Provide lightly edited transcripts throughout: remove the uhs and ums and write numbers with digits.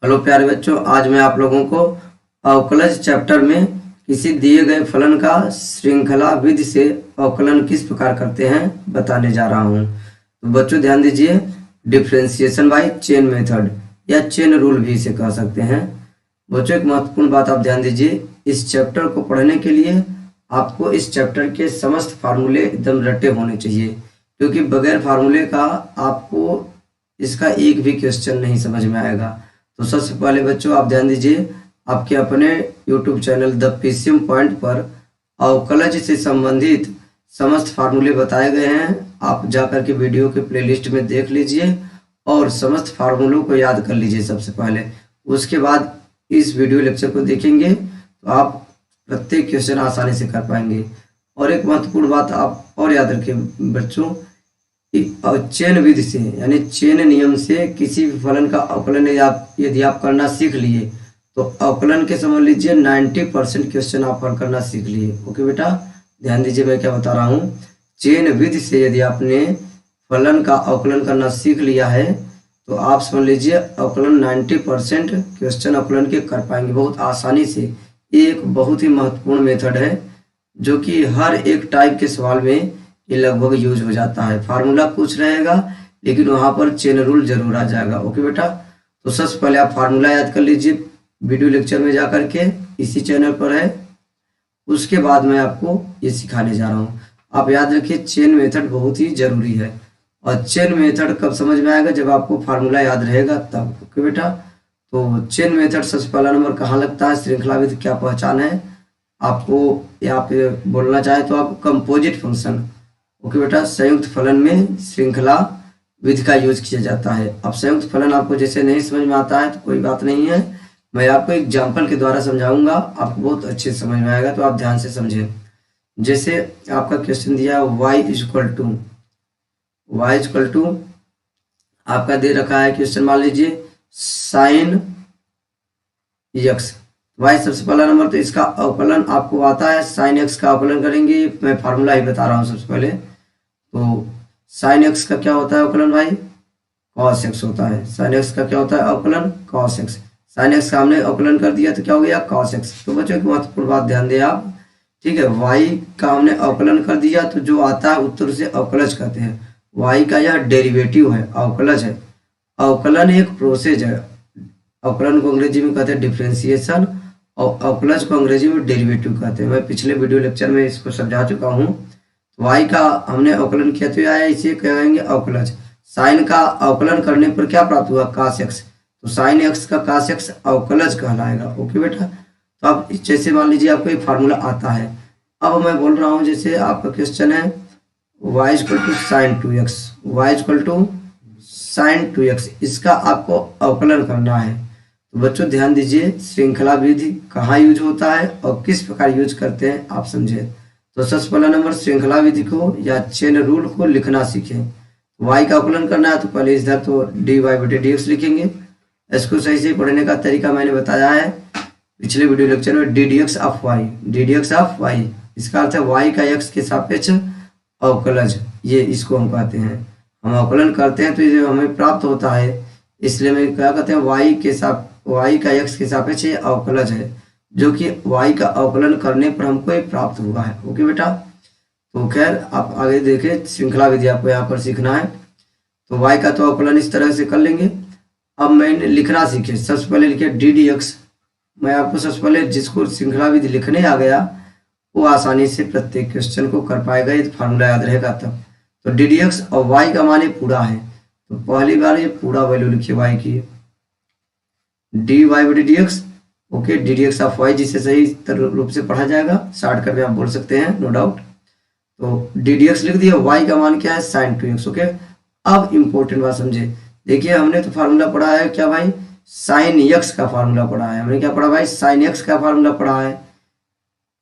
Hello प्यारे बच्चों, आज मैं आप लोगों को अवकलज चैप्टर में किसी दिए गए फलन का श्रृंखला विधि से अवकलन किस प्रकार करते हैं बताने जा रहा हूं। तो बच्चों ध्यान दीजिए, डिफरेंशिएशन बाय चेन मेथड या चेन रूल भी इसे कह सकते हैं। बच्चों एक महत्वपूर्ण बात आप ध्यान दीजिए, इस चैप्टर को पढ़ने के लिए आपको इस चैप्टर के समस्त फार्मूले एकदम रटे होने चाहिए, क्योंकि बगैर फार्मूले का आपको इसका एक भी क्वेश्चन नहीं समझ में आएगा। तो सबसे पहले बच्चों आप ध्यान दीजिए, आपके अपने YouTube channel the PCM point पर अवकलज से संबंधित समस्त फार्मूले बताए गए हैं। आप जाकर के वीडियो के प्लेलिस्ट में देख लीजिए और समस्त फार्मूलों को याद कर लीजिए सबसे पहले। उसके बाद इस वीडियो लेक्चर को देखेंगे तो आप प्रत्येक क्वेश्चन आसानी से कर पाएंगे। और एक महत्वपूर्ण बात आप और याद रखिए बच्चों, चेन विधि से यानी चेन नियम से किसी भी फलन का अवकलन यदि आप करना सीख लिए तो अवकलन के समझ लीजिए 90% क्वेश्चन आप हल करना सीख लिए। ओके बेटा, ध्यान दीजिए मैं क्या बता रहा हूँ। चेन विधि से यदि आपने फलन का अवकलन करना सीख लिया है तो आप समझ लीजिए अवकलन 90% क्वेश्चन अवकलन के कर पाएंगे बहुत आसानी से। एक बहुत ही महत्वपूर्ण मेथड है जो कि हर एक टाइप के सवाल में ये लगभग यूज हो जाता है। फार्मूला कुछ रहेगा लेकिन वहां पर चेन रूल जरूर आ जाएगा। ओके बेटा, तो सबसे पहले आप फार्मूला याद कर लीजिए, वीडियो लेक्चर में जाकर के इसी चैनल पर है। उसके बाद मैं आपको ये सिखाने जा रहा हूँ। आप याद रखिए चेन मेथड बहुत ही जरूरी है, और चेन मेथड कब समझ में आएगा, जब आपको फार्मूला याद रहेगा तब। ओके बेटा, तो चेन मेथड सबसे पहला नंबर कहाँ लगता है, श्रृंखला विधि क्या पहचान है आपको यहाँ पे बोलना चाहे तो आप कंपोजिट फंक्शन। ओके बेटा, संयुक्त फलन में श्रृंखला विधि का यूज किया जाता है। अब संयुक्त फलन आपको जैसे नहीं समझ में आता है तो कोई बात नहीं है, मैं आपको एग्जाम्पल के द्वारा समझाऊंगा, आपको बहुत अच्छे से समझ में आएगा। तो आप ध्यान से समझें। जैसे आपका क्वेश्चन दिया y इक्वल टू आपका दे रखा है क्वेश्चन, मान लीजिए साइन x। y सबसे पहला नंबर, तो इसका अवकलन आपको आता है, साइन x का अवकलन करेंगे। मैं फार्मूला ही बता रहा हूँ सबसे पहले। तो साइन x का क्या होता है अवकलन भाई, cos x होता है। साइन x का क्या होता है अवकलन, cos x। साइन x का हमने अवकलन कर दिया तो क्या हो गया, cos x। तो बच्चों की महत्वपूर्ण बात ध्यान दें आप, ठीक है। y का हमने अवकलन कर दिया तो जो आता है उत्तर से अवकलज कहते हैं। y का यह डेरिवेटिव है, अवकलज है। अवकलन एक प्रोसेस है। अवकलन को अंग्रेजी में कहते हैं डिफरेंशिएशन और अवकलज को अंग्रेजी में डेरिवेटिव कहते हैं। मैं पिछले वीडियो लेक्चर में इसको समझा चुका हूँ। y का हमने अवकलन किया तो आया, इसे कहेंगे अवकलज। साइन का अवकलन करने पर क्या प्राप्त हुआ, cos x। तो साइन x का cos x अवकलज कहलाएगा। ओके बेटा, तो आप जैसे मान लीजिए आपको एक फार्मूला आता है। अब मैं बोल रहा हूँ, जैसे आपका क्वेश्चन है y equal to sine 2x, y equal to sine 2x, इसका आपको अवकलन करना है। तो बच्चों ध्यान दीजिए, श्रृंखला विधि कहाँ यूज होता है और किस प्रकार यूज करते हैं आप समझे। तो सबसे पहला नंबर, श्रृंखला विधि को या चेन रूल को लिखना सीखें। y का अवकलन करना है तो पहले इधर तो dy/dx लिखेंगे। इसको सही से पढ़ने का तरीका मैंने बताया है पिछले वीडियो लेक्चर में, ddx ऑफ y। इसका अर्थ है y का x के सापेक्ष अवकलज, ये इसको हम कहते हैं। हम अवकलन करते हैं तो ये हमें प्राप्त होता है, इसलिए मैं क्या कहते हैं y का x के सापेक्ष ये अवकलज है, जो कि y का अवकलन करने पर हमको ये प्राप्त हुआ है। ओके बेटा, तो खैर आप आगे देखें, श्रृंखला विधि आपको यहाँ पर सीखना है। तो y का तो अवकलन इस तरह से कर लेंगे। अब मैंने लिखना सीखे, सबसे पहले लिखे ddx। मैं आपको सबसे पहले जिसको श्रृंखला विधि लिखने आ गया वो आसानी से प्रत्येक क्वेश्चन को कर पाएगा, ये फार्मूला याद रहेगा तब। तो ddx और y का मान पूरा है, तो पहली बार ये पूरा वैल्यू लिखिए y की, dy/dx। Okay, ddx of y जिसे सही रूप से पढ़ा जाएगा, शॉर्टकट में आप बोल सकते हैं, नो डाउट। तो ddx लिख दिया, y का मान क्या है, साइन 2x। ओके, अब इंपॉर्टेंट बात समझे। देखिए हमने तो फार्मूला पढ़ा है क्या भाई, साइन x का फार्मूला पढ़ा है। हमने क्या पढ़ा भाई, साइन x का फार्मूला पढ़ा है,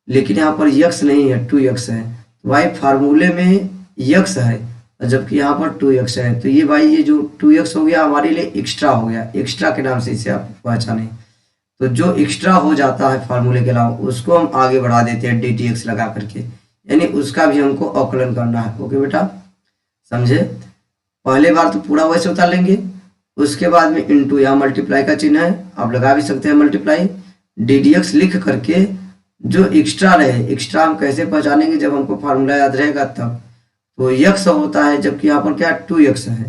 लेकिन यहाँ पर x नहीं है, 2x है। तो भाई फार्मूले में x है जबकि यहाँ पर 2x है, तो ये भाई ये जो 2x हो गया हमारे लिए एक्स्ट्रा हो गया, एक्स्ट्रा के नाम से इसे आप पहचाने। तो जो एक्स्ट्रा हो जाता है फार्मूले के अलावा उसको हम आगे बढ़ा देते हैं dtx लगा करके, यानी उसका भी हमको अवकलन करना है। ओके बेटा, समझे। पहले बार तो पूरा वैसे उतार लेंगे, उसके बाद में इंटू, यहाँ मल्टीप्लाई का चिन्ह है, आप लगा भी सकते हैं मल्टीप्लाई, DDX लिख करके जो एक्स्ट्रा रहे, एक्स्ट्रा हम कैसे पहचानेंगे जब हमको फार्मूला याद रहेगा तब, तो यक्स होता है, जबकि यहाँ पर क्या 2x है,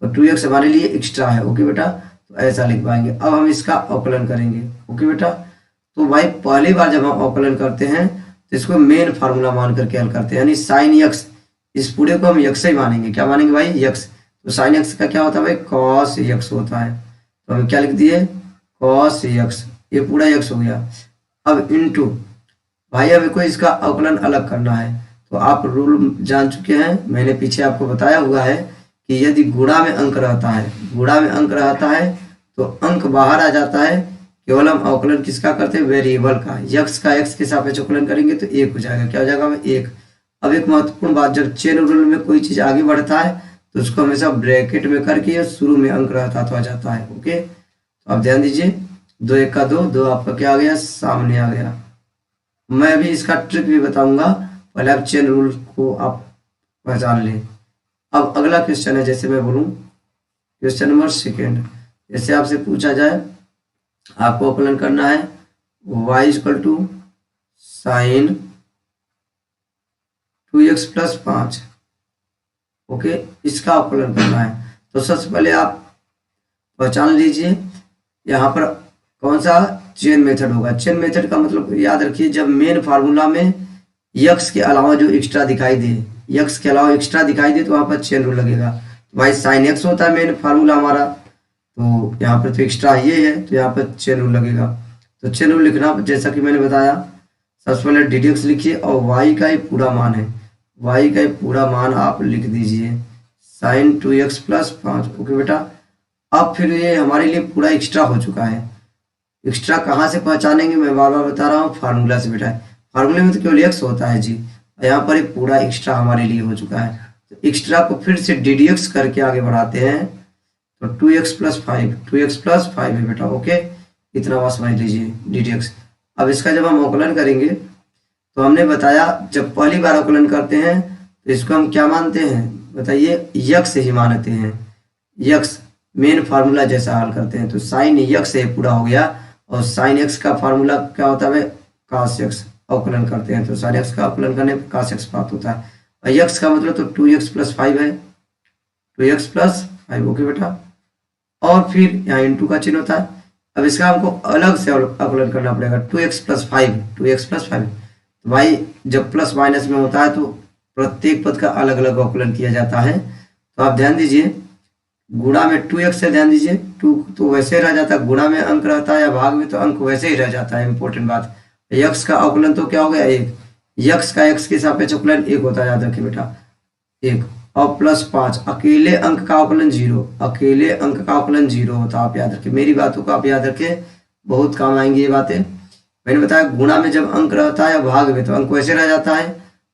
तो 2x हमारे लिए एक्स्ट्रा है। ओके बेटा, तो ऐसा लिख पाएंगे। अब हम इसका अवकलन करेंगे। ओके बेटा, तो भाई पहली बार जब हम अवकलन करते हैं तो इसको मेन फार्मूला मान करके हल करते हैं, यानी साइन यक्स, इस पूरे को हम यक्स ही मानेंगे। क्या मानेंगे भाई? यक्स। तो साइन यक्स का क्या होता है भाई? कॉस यक्स होता है। तो हम क्या लिख दिए? कॉस यक्स, ये पूरा यक्स हो गया। अब इनटू, भाई हमें को इसका अवकलन अलग करना है, तो आप रूल जान चुके हैं, मैंने पीछे आपको बताया हुआ है कि यदि गुणा में अंक रहता है, गुणा में अंक रहता है तो अंक बाहर आ जाता है, केवल हम अवकलन किसका करते हैं? वेरिएबल का। यक्स का एक्स के सापेक्ष अवकलन करेंगे तो 1 हो जाएगा। क्या हो जाएगा? 1। अब एक महत्वपूर्ण बात, जब चेन रूल में कोई चीज आगे बढ़ता है तो उसको हमेशा ब्रैकेट में करके शुरू में अंक रहता तो आ जाता है। ओके, तो आप ध्यान दीजिए, 2 1 का 2, 2 आपका क्या आ गया? सामने आ गया। मैं अभी इसका ट्रिक भी बताऊंगा, पहले आप चेन रूल को आप पहचान लें। अब अगला क्वेश्चन है, जैसे मैं बोलूं क्वेश्चन नंबर 2, जैसे आपसे पूछा जाए आपको अवकलन करना है y = साइन 2x + 5। ओके, इसका अवकलन करना है। तो सबसे पहले आप पहचान लीजिए यहाँ पर कौन सा चेन मेथड होगा। चेन मेथड का मतलब याद रखिए, जब मेन फार्मूला में यक्स के अलावा जो एक्स्ट्रा दिखाई दे, यक्स के अलावा एक्स्ट्रा दिखाई दे तो वहां पर चेन रूल लगेगा। तो भाई साइन एक्स होता है मेन फार्मूला हमारा, तो यहाँ पर तो एक्स्ट्रा ये है, तो यहाँ पर चेन रूल लगेगा। तो चेन रूल लिखना, जैसा कि मैंने बताया, सबसे पहले DDX लिखिए और y का ही पूरा मान है, y का ही पूरा मान आप लिख दीजिए, साइन 2x + 5। ओके बेटा, अब फिर ये हमारे लिए पूरा एक्स्ट्रा हो चुका है। एक्स्ट्रा कहाँ से पहचानेंगे? मैं बार बार बता रहा हूँ, फार्मूला से बेटा। फार्मूले में तो केवल x होता है जी, यहाँ पर एक पूरा एक्स्ट्रा हमारे लिए हो चुका है। तो एक्स्ट्रा को फिर से DDX करके आगे बढ़ाते हैं, तो 2x + 5, 2x + 5 है बेटा। ओके, इतना बात समझ लीजिए DDX। अब इसका जब हम अवकलन करेंगे तो हमने बताया, जब पहली बार अवकलन करते हैं तो इसको हम क्या मानते हैं बताइए? यक्स ही मानते हैं, यक्स मेन फार्मूला जैसा हल करते हैं। तो साइन यक्स से पूरा हो गया, और साइन एक्स का फार्मूला क्या होता है? Cos x. अवकलन करते हैं तो साइन एक्स का अवकलन करने पर कॉस एक्स प्राप्त होता है। और यक्स का मतलब तो 2x + 5 है, 2x + 5। ओके बेटा, और फिर यहाँ इंटू का चिन्ह होता है। अब इसका हमको अलग से अवकलन करना पड़ेगा, 2x + 5, 2x + 5। तो भाई जब प्लस माइनस में होता है तो प्रत्येक पद का अलग अलग अवकलन किया जाता है। तो आप ध्यान दीजिए, गुणा में 2x से ध्यान दीजिए, 2 तो वैसे रह जाता है, गुणा में अंक रहता है या भाग में तो अंक वैसे ही रह जाता है। इंपॉर्टेंट बात, यक्स का अवकलन तो क्या हो गया? 1। यक्स का एक्स के सापेक्ष अवकलन 1 होता है, याद रखिए बेटा, 1। और +5, अकेले अंक का अवकलन 0, अकेले अंक का अवकलन 0 होता है। आप याद रखिए, मेरी बातों को आप याद रखिए, बहुत काम आएंगी ये बातें। मैंने बताया गुणा में जब अंक रहता है या भाग में तो अंक वैसे रह जाता है,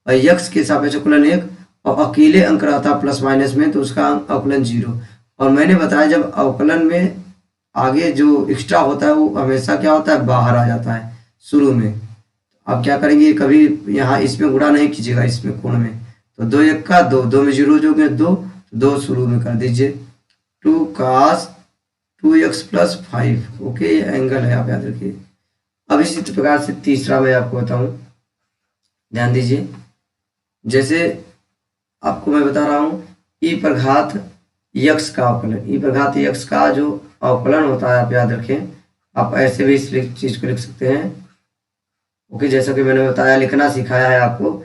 और यक्स के सापेक्ष अवकलन 1, और अकेले अंक रहता है प्लस माइनस में तो उसका अवकलन 0। और मैंने बताया जब अवकलन में आगे जो एक्स्ट्रा होता है वो हमेशा क्या होता है? बाहर आ जाता है शुरू में। आप क्या करेंगे, कभी यहाँ इसमें गुणा नहीं कीजिएगा, इसमें कोण में, तो 2 1 का 2, 2 में 0 जो गए 2, 2 शुरू में कर दीजिए, 2 cos 2x + 5। ओके, ये एंगल है, आप याद रखिए। अब इसी प्रकार से तीसरा मैं आपको बताऊं, ध्यान दीजिए, जैसे आपको मैं बता रहा हूं e⁻x का अवकलन, e⁻x का जो अवकलन होता है आप याद रखें, आप ऐसे भी इस चीज को लिख सकते हैं। ओके, जैसा कि मैंने बताया, लिखना सिखाया है आपको,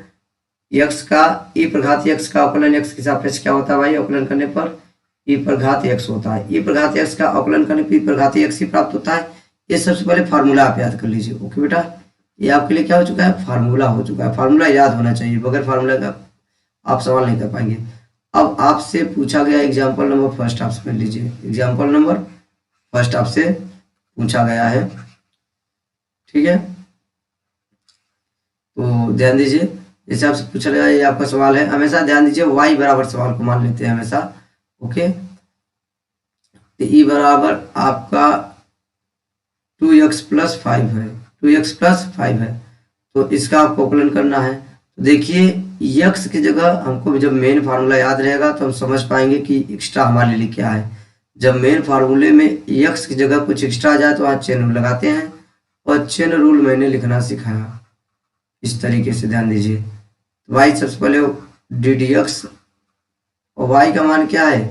x का e⁻x का अवकलन x के सापेक्ष क्या होता है भाई? अवकलन करने पर e⁻x होता है। e⁻x का अवकलन करने पर e⁻x ही प्राप्त होता है। ये सबसे पहले फार्मूला आप याद कर लीजिए। ओके बेटा, ये आपके लिए क्या हो चुका है? फार्मूला हो चुका है। फार्मूला याद होना चाहिए, बगैर फार्मूला का आप सवाल नहीं कर पाएंगे। अब आपसे पूछा गया एग्जाम्पल नंबर फर्स्ट, आप समझ लीजिए, एग्जाम्पल नंबर फर्स्ट आपसे पूछा गया है, ठीक है। तो ध्यान दीजिए, जैसे आपसे पूछा गया ये आपका सवाल है, हमेशा ध्यान दीजिए y बराबर सवाल को मान लेते हैं हमेशा। ओके, तो e बराबर आपका 2x + 5 है, 2x + 5 है, तो इसका आपको अवकलन करना है। तो देखिए यक्स की जगह हमको जब मेन फार्मूला याद रहेगा तो हम समझ पाएंगे कि एक्स्ट्रा हमारे लिए क्या है। जब मेन फार्मूले में x की जगह कुछ एक्स्ट्रा आ जाए तो वहाँ चेन रूल लगाते हैं, और चेन रूल मैंने लिखना सिखाया इस तरीके से, ध्यान दीजिए। y सबसे पहले डी डी एक्स, और y का मान क्या है,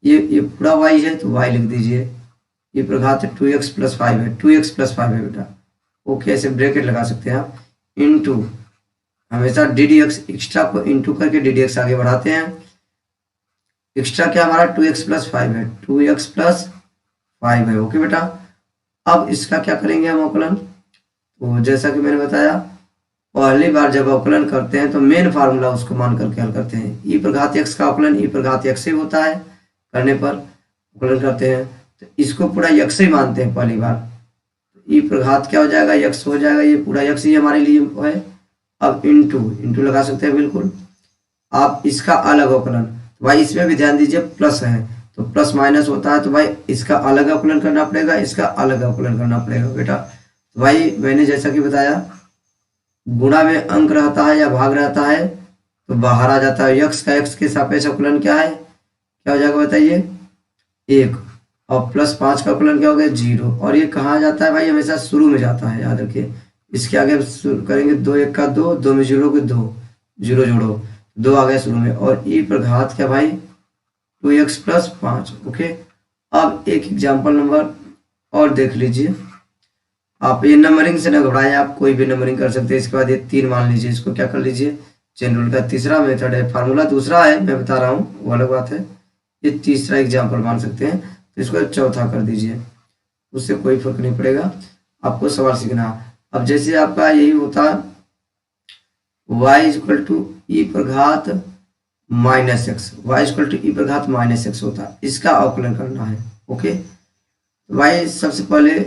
ये पूरा y है तो y लिख दीजिए। ये प्रघात 2x + 5 है, 2x + 5 है बेटा, ओके, ऐसे ब्रैकेट लगा सकते हैं आप। इनटू, हमेशा डी डी एक्स एक्स्ट्रा को इनटू करके डी डी एक्स आगे बढ़ाते हैं। एक्स्ट्रा क्या हमारा 2x + 5 है, 2x + 5 है, ओके बेटा। अब इसका क्या करेंगे हम अवकलन, तो जैसा कि मैंने बताया पहली बार जब अवकलन करते हैं तो मेन फार्मूला उसको मान करके हल करते हैं। ई प्रघात x का अवकलन ई प्रघात x से होता है, करने पर अवकलन करते हैं तो इसको पूरा x से मानते हैं पहली बार। ई प्रघात क्या हो जाएगा, x हो जाएगा, ये पूरा x ही हमारे लिए है। अब इंटू लगा सकते हैं बिल्कुल। आप इसका अलग अवकलन, भाई इसमें भी ध्यान दीजिए प्लस है तो प्लस माइनस होता है, तो भाई इसका अलग अवकलन करना पड़ेगा, इसका अलग अवकलन करना पड़ेगा बेटा। तो भाई मैंने जैसा कि बताया गुणा में अंक रहता है या भाग रहता है तो बाहर आ जाता है। x का x के सापेक्ष अवकलन क्या है, क्या हो जाएगा बताइए, 1, और +5 का अवकलन क्या हो गया, 0। और ये कहाँ जाता है भाई, हमेशा शुरू में जाता है, याद रखिए। इसके आगे करेंगे 2 1 का 2, 2 में 0 के 2, 0 जोड़ो, 2 आ गया शुरू में। और ई प्रघात क्या भाई, 2x + 5, ओके। अब एक एग्जाम्पल नंबर और देख लीजिए। आप ये नंबरिंग से ना घबराएं, आप कोई भी नंबरिंग कर सकते हैं। इसके बाद ये 3 मान लीजिए, इसको क्या कर लीजिए, चेन रूल का तीसरा मेथड है। फार्मूला दूसरा है, मैं बता रहा हूँ, वो अलग बात है। ये तीसरा एग्जाम्पल मान सकते हैं, तो इसको चौथा कर दीजिए, उससे कोई फर्क नहीं पड़ेगा, आपको सवाल सीखना। अब जैसे आपका यही होता y = e प्रघात -x, y = e प्रघात -x होता, इसका अवकलन करना है, ओके। y सबसे पहले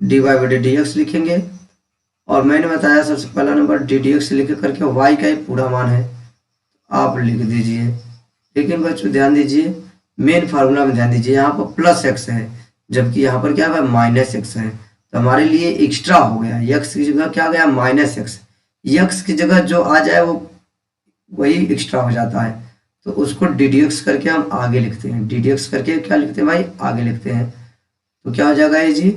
dy/dx लिखेंगे, और मैंने बताया सबसे पहला नंबर ddx लिख करके y का ही पूरा मान है, आप लिख दीजिए। लेकिन बच्चों ध्यान दीजिए, मेन फार्मूला में ध्यान दीजिए, यहाँ पर +x है जबकि यहाँ पर क्या है -x है, तो हमारे लिए एक्स्ट्रा हो गया, x की जगह क्या आ गया -x। x की जगह जो आ जाए वो वही एक्स्ट्रा हो जाता है, तो उसको ddx करके हम आगे लिखते हैं। ddx करके क्या लिखते हैं भाई, आगे लिखते हैं, तो क्या हो जाएगा ये जी,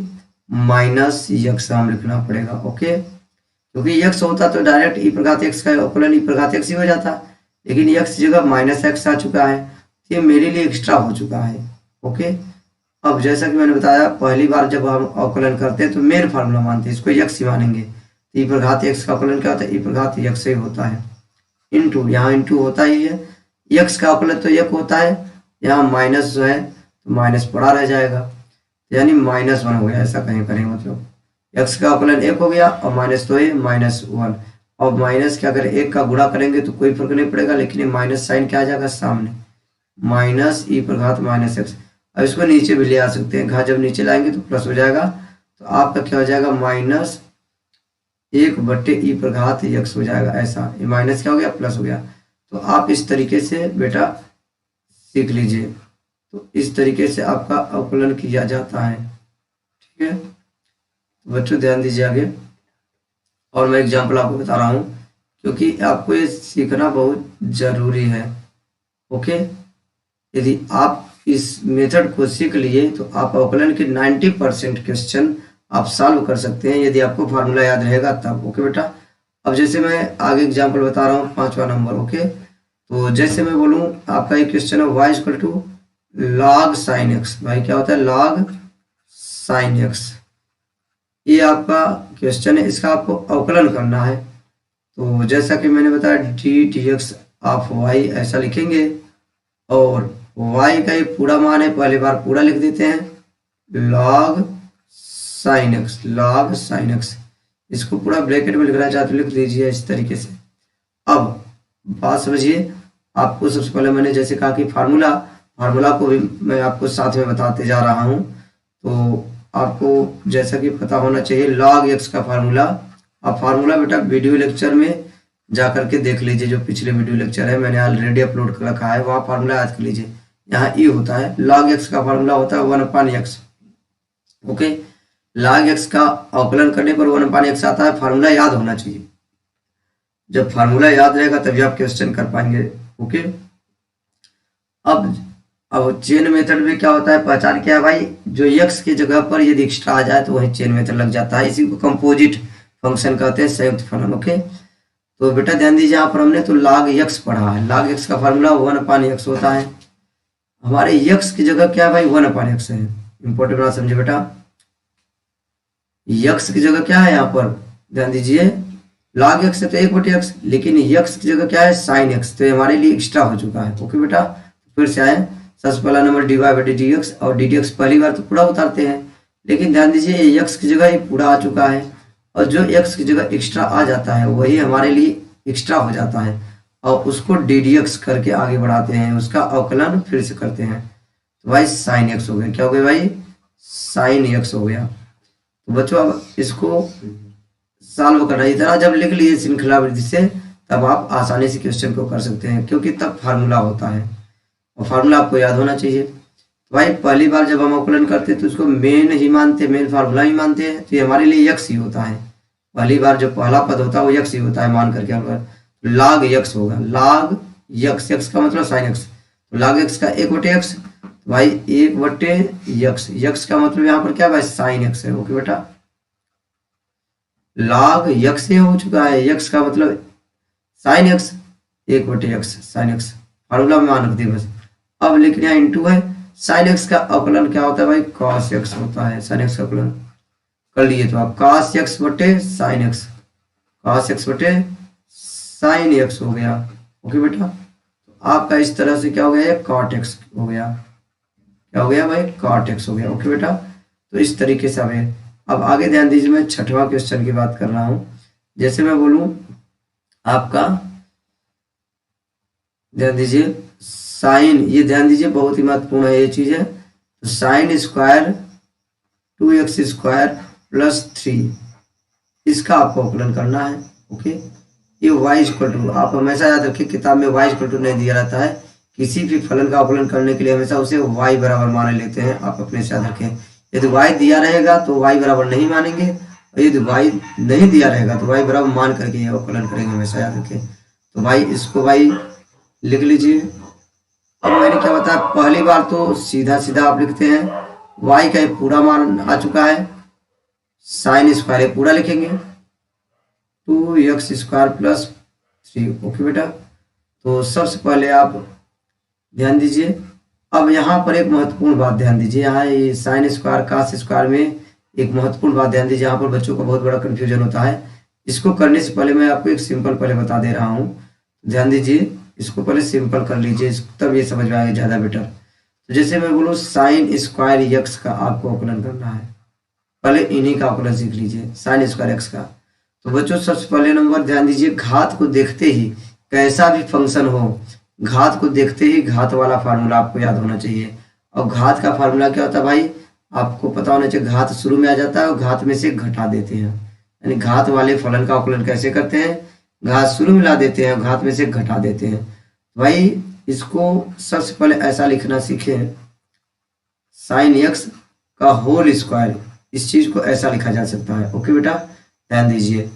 -x हम लिखना पड़ेगा, ओके। क्योंकि x होता तो डायरेक्ट ई प्रघात x का अवकलन ई प्रघात x ही हो जाता, लेकिन x की जगह -x आ चुका है, ये मेरे लिए एक्स्ट्रा हो चुका है, ओके। अब जैसा कि मैंने बताया पहली बार जब हम अवकलन करते हैं तो मेन फार्मूला मानते हैं, इसको x ही मानेंगे। ई प्रघात x का अवकलन क्या होता है, ई प्रघात x से ही होता है। इंटू, यहाँ इंटू होता ही है, x का अवकलन तो 1 होता है, यहाँ माइनस जो है तो माइनस पड़ा रह जाएगा, यानी -1 हो गया, ऐसा कहीं करेंगे, मतलब x का अवकलन 1 हो गया और माइनस तो है -1। और माइनस क्या करें, 1 का गुणा करेंगे तो कोई फर्क नहीं पड़ेगा, लेकिन ये माइनस साइन क्या आ जाएगा सामने, -e प्रघात -x। अब इसको नीचे भी ले आ सकते हैं, घा जब नीचे लाएंगे तो प्लस हो जाएगा, तो आपका क्या हो जाएगा, -1/e प्रघात x हो जाएगा, ऐसा। ये माइनस क्या हो गया, प्लस हो गया। तो आप इस तरीके से बेटा सीख लीजिए, तो इस तरीके से आपका अवकलन किया जाता है, ठीक है। तो बच्चों ध्यान दीजिए आगे, और मैं एग्जाम्पल आपको बता रहा हूँ क्योंकि आपको ये सीखना बहुत जरूरी है, ओके। यदि आप इस मेथड को सीख लिए तो आप अवकलन के 90% क्वेश्चन आप सॉल्व कर सकते हैं, यदि आपको फार्मूला याद रहेगा तब, ओके बेटा। अब जैसे मैं आगे एग्जाम्पल बता रहा हूँ 5वां नंबर, ओके। तो जैसे मैं बोलूँ आपका एक क्वेश्चन है y = log sin x, भाई क्या होता है log sin x, ये आपका क्वेश्चन है, इसका आपको अवकलन करना है। तो जैसा कि मैंने बताया ddx ऑफ y ऐसा लिखेंगे, और y का ये पूरा मान है, पहली बार पूरा लिख देते हैं, log sin x, इसको पूरा ब्रैकेट में लिखना चाहते लिख दीजिए इस तरीके से। अब बात समझिए, आपको सबसे पहले मैंने जैसे कहा कि फार्मूला को भी मैं आपको साथ में बताते जा रहा हूँ, तो आपको जैसा कि पता होना चाहिए log x का फार्मूला। आप फार्मूला बेटा वीडियो लेक्चर में जा करके देख लीजिए, जो पिछले वीडियो लेक्चर है मैंने ऑलरेडी अपलोड कर रखा है, वहाँ फार्मूला याद कर लीजिए। यहाँ ई होता है, log x का फार्मूला होता है 1/x, ओके। log x का अवकलन करने पर 1/x आता है, फार्मूला याद होना चाहिए। जब फार्मूला याद रहेगा तभी आप क्वेश्चन कर पाएंगे, ओके। अब अब चेन मेथड में क्या होता है, पहचान क्या है भाई, जो यक्स की जगह पर यदि एक्स्ट्रा आ जाए तो वही चेन मेथड लग जाता है। इसी को कंपोजिट फंक्शन कहते हैं, संयुक्त फलन। ओके, तो बेटा ध्यान दीजिए, यहाँ पर हमने तो log x पढ़ा है। log x का फार्मूला 1/x होता है। हमारे यक्स की जगह क्या है भाई, 1/x है। इंपॉर्टेंट बात समझे बेटा, यक्स की जगह क्या है, यहाँ पर ध्यान दीजिए, log x है तो 1/x, लेकिन यक्स की जगह क्या है, sin x, तो हमारे लिए एक्स्ट्रा हो चुका है। ओके बेटा, फिर से आए, सबसे पहला नंबर dy/dx, और ddx पहली बार तो पूरा उतारते हैं, लेकिन ध्यान दीजिए यक्स की जगह ये पूरा आ चुका है, और जो x की जगह एक्स्ट्रा आ जाता है वही हमारे लिए एक्स्ट्रा हो जाता है, और उसको ddx करके आगे बढ़ाते हैं, उसका अवकलन फिर से करते हैं, तो भाई sin x हो गया। क्या हो गया भाई, sin x हो गया। तो बच्चों अब इसको सॉल्व करना, इतना जब लिख लिए श्रृंखला वृद्धि से, तब आप आसानी से क्वेश्चन को कर सकते हैं, क्योंकि तब फार्मूला होता है, और फार्मूला आपको याद होना चाहिए। तो भाई पहली बार जब हम अवकलन करते हैं तो उसको मेन ही मानते हैं, मेन फार्मूला ही मानते हैं, तो ये हमारे लिए यक्स ही होता है। पहली बार जो पहला पद होता है वो यक्स ही होता है मान करके, अगर log यक्स होगा, log यक्स, यक्स का मतलब sin x, तो log x का 1/x, तो भाई 1/x, यक्स का मतलब यहाँ पर क्या भाई, sin x है। ओके बेटा, log यक्स हो चुका है, यक्स का मतलब sin x, 1/x sin x, formula में मान रख दिए बस। अब लेकिन यहाँ इंटू है, sin x का अवकलन क्या होता है भाई, cos x होता है। sin x का अवकलन कर लिए तो आप cos x बटे sin x, cos x बटे sin x हो गया। ओके बेटा, तो आपका इस तरह से क्या हो गया, cot x हो गया। क्या हो गया भाई, cot x हो गया। ओके बेटा, तो इस तरीके से हमें, अब आगे ध्यान दीजिए, मैं छठवां क्वेश्चन की बात कर रहा हूं। जैसे मैं बोलूं आपका, ध्यान दीजिए साइन, ये ध्यान दीजिए बहुत ही महत्वपूर्ण है ये चीज है, तो साइन स्क्वायर 2x² + 3, इसका आपको अवकलन करना है। ओके, ये y=, आप हमेशा याद रखिए किताब में y= नहीं दिया रहता है, किसी भी फलन का अवकलन करने के लिए हमेशा उसे y बराबर मान लेते हैं, आप अपने से याद रखें। यदि y दिया रहेगा तो y बराबर नहीं मानेंगे, और यदि y नहीं दिया रहेगा तो y बराबर मान करके ये अवकलन करेंगे, हमेशा याद रखें। तो भाई इसको भाई लिख लीजिए। अब मैंने क्या बताया, पहली बार तो सीधा सीधा आप लिखते हैं, y का पूरा मान आ चुका है, sin स्क्वायर पूरा लिखेंगे, 2x² + 3। ओके बेटा, तो सबसे पहले आप ध्यान दीजिए, अब यहाँ पर एक महत्वपूर्ण बात ध्यान दीजिए, यहाँ ये sin स्क्वायर cos स्क्वायर में एक महत्वपूर्ण बात ध्यान दीजिए, यहाँ पर बच्चों का बहुत बड़ा कंफ्यूजन होता है। इसको करने से पहले मैं आपको एक सिंपल पहले बता दे रहा हूँ, ध्यान दीजिए, इसको पहले सिंपल कर लीजिए, तब ये समझ में आएगा ज़्यादा बेटर। तो जैसे मैं बोलूँ sin स्क्वायर x का आपको अवकलन करना है, पहले इन्हीं का अवकलन सीख लीजिए, sin स्क्वायर x का। तो बच्चों सबसे पहले नंबर ध्यान दीजिए, घात को देखते ही, कैसा भी फंक्शन हो, घात को देखते ही घात वाला फार्मूला आपको याद होना चाहिए। और घात का फार्मूला क्या होता है भाई, आपको पता होना चाहिए, घात शुरू में आ जाता है और घात में से घटा देते हैं, यानी घात वाले फलन का अवकलन कैसे करते हैं, घात शुरू में ला देते हैं और घात में से घटा देते हैं। भाई इसको सबसे पहले ऐसा लिखना सीखें, sin x का होल स्क्वायर, इस चीज को ऐसा लिखा जा सकता है। ओके बेटा, ध्यान दीजिए,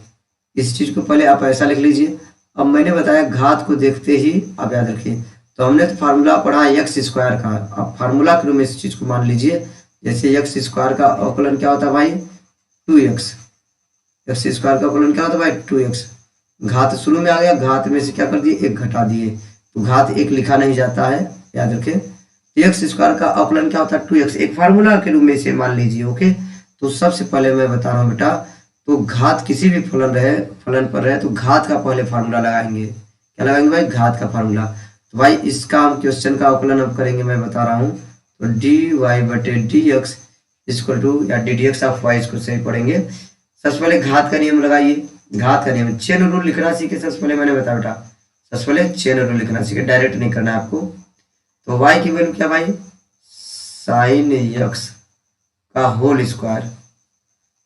इस चीज को पहले आप ऐसा लिख लीजिए। अब मैंने बताया घात को देखते ही आप याद रखिए, तो हमने तो फार्मूला पढ़ा x² का, आप फार्मूला के रूप में इस चीज को मान लीजिए। जैसे x² का अवकलन क्या होता है भाई, 2x, x² का अवकलन क्या होता है भाई, 2x, घात शुरू में आ गया, घात में से क्या कर दिए, 1 घटा दिए, तो घात 1 लिखा नहीं जाता है, याद रखें। x² का अवकलन क्या होता है, 2x, एक फार्मूला के रूप में इसे मान लीजिए। ओके, तो सबसे पहले मैं बता रहा हूँ बेटा, तो घात किसी भी फलन पर रहे तो घात का पहले फार्मूला लगाएंगे, क्या लगाएंगे भाई, घात का फार्मूला। तो भाई इसका हम क्वेश्चन का अवकलन अब करेंगे, मैं बता रहा हूँ, तो dy/dx = या ddx ऑफ y, इसको सही पढ़ेंगे। सबसे पहले घात का नियम लगाइए, घात का नियम, चेन रूल लिखना सीखे सबसे पहले, मैंने बताया बेटा सबसे पहले चेन रूल लिखना सीखे, डायरेक्ट नहीं करना है आपको। तो y की वैल्यू क्या भाई, sin x का होल स्क्वायर,